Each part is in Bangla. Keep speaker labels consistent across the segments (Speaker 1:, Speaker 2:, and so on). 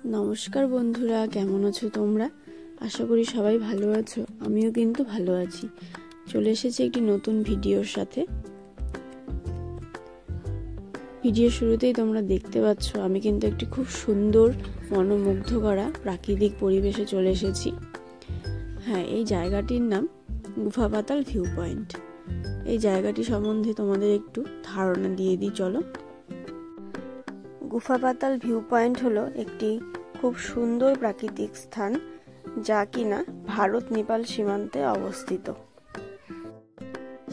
Speaker 1: নমস্কার বন্ধুরা, কেমন আছো তোমরা? আশা করি সবাই ভালো আছো। আমিও কিন্তু ভালো আছি। চলে এসেছি একটি নতুন ভিডিওর সাথে। ভিডিও শুরুতেই তোমরা দেখতে পাচ্ছ আমি কিন্তু একটি খুব সুন্দর মনোমুগ্ধ করা প্রাকৃতিক পরিবেশে চলে এসেছি। হ্যাঁ, এই জায়গাটির নাম গুফা পাতাল ভিউ পয়েন্ট। এই জায়গাটি সম্বন্ধে তোমাদের একটু ধারণা দিয়ে দিই চলো। গুফা পাতাল ভিউ পয়েন্ট হলো একটি খুব সুন্দর প্রাকৃতিক স্থান, যা কিনা ভারত নেপাল সীমান্তে অবস্থিত।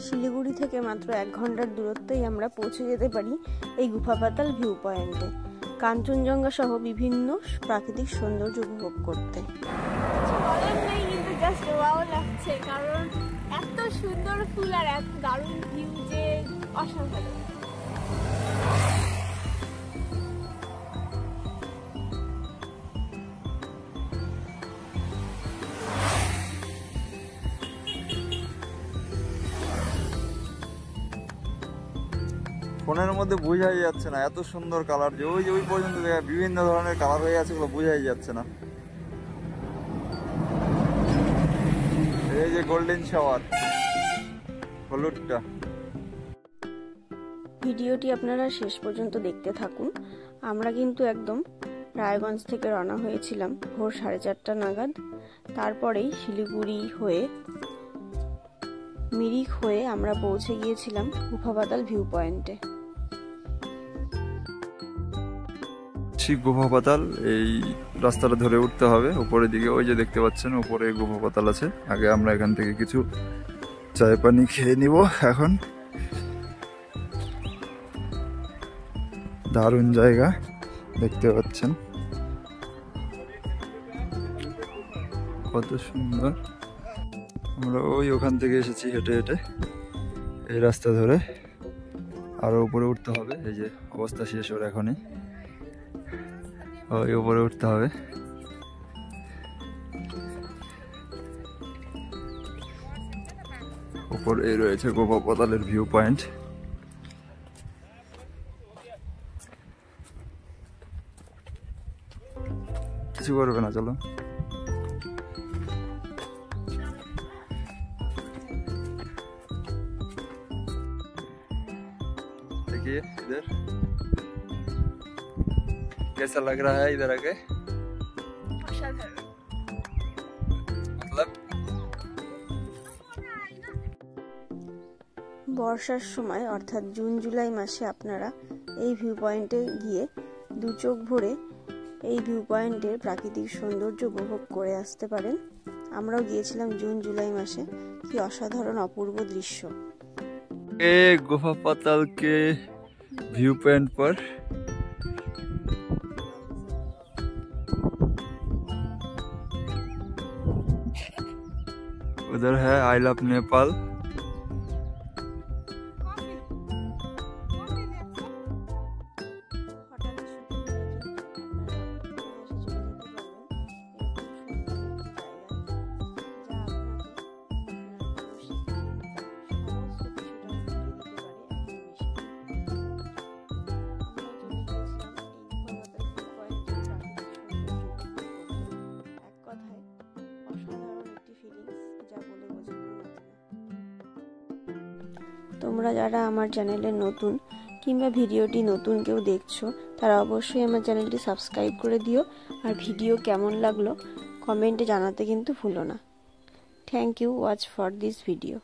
Speaker 1: শিলিগুড়ি থেকে মাত্র 1 ঘন্টার দূরত্বেই আমরা পৌঁছে যেতে পারি এই গুফা পাতাল ভিউ পয়েন্টে, কাঞ্চনজঙ্ঘা সহ বিভিন্ন প্রাকৃতিক সৌন্দর্য উপভোগ করতে।
Speaker 2: কিন্তু জাস্ট ওয়াও লাগছে, কারণ এত সুন্দর ফুল আর এত দারুণ ভিউ যে অসাধারণ।
Speaker 3: ফোনের মধ্যে বোঝাই যাচ্ছে না, এত সুন্দর কালার যে ওই পর্যন্ত বিভিন্ন ধরনের কালার হয়ে আছে, ওগুলো বোঝাই যাচ্ছে না। এই যে গোল্ডেন শাওয়ার, হলুদটা।
Speaker 1: ভিডিওটি আপনারা শেষ পর্যন্ত দেখতে থাকুন। আমরা কিন্তু একদম রায়গঞ্জ থেকে রওনা হয়েছিলাম ভোর 4:30 নাগাদ। তারপরেই শিলিগুড়ি হয়ে মিরিক হয়ে আমরা পৌঁছে গিয়েছিলাম গুফা পাতাল ভিউ পয়েন্টে।
Speaker 3: গুফা পাতাল এই রাস্তাটা ধরে উঠতে হবে উপরের দিকে। ওই যে দেখতে পাচ্ছেন উপরে গুফা পাতাল আছে। আগে আমরা এখান থেকে কিছু চায় পানি খেয়ে নিব। এখন দারুণ জায়গা দেখতে পাচ্ছেন, কত সুন্দর। আমরা ওখান থেকে এসেছি হেঁটে হেঁটে এই রাস্তা ধরে, আরো উপরে উঠতে হবে। এই যে অবস্থা শেষ ওর এখনই, ওই উপরে উঠতে হবে। উপরে রয়েছে গুফা পাতালের ভিউ পয়েন্ট। কিছু করবে না, চলো। देखिए इधर कैसा लग रहा है इधर आके? मतलब
Speaker 1: বর্ষার সময় অর্থাৎ জুন জুলাই মাসে আপনারা এই ভিউ পয়েন্টে গিয়ে দু চোখ ভরে এই ভিউ পয়েন্টের প্রাকৃতিক সৌন্দর্য উপভোগ করে আসতে পারেন। আমরাও গিয়েছিলাম জুন জুলাই মাসে। কি অসাধারণ অপূর্ব দৃশ্য।
Speaker 3: गुफा पाताल के व्यू पॉइंट पर उधर है आई लव नेपाल।
Speaker 1: তোমরা যারা আমার চ্যানেলে নতুন কিংবা ভিডিওটি নতুন কেউ দেখছো, তারা অবশ্যই আমার চ্যানেলটি সাবস্ক্রাইব করে দিও। আর ভিডিও কেমন লাগলো কমেন্টে জানাতে কিন্তু ভুলো না। Thank you watch for this video.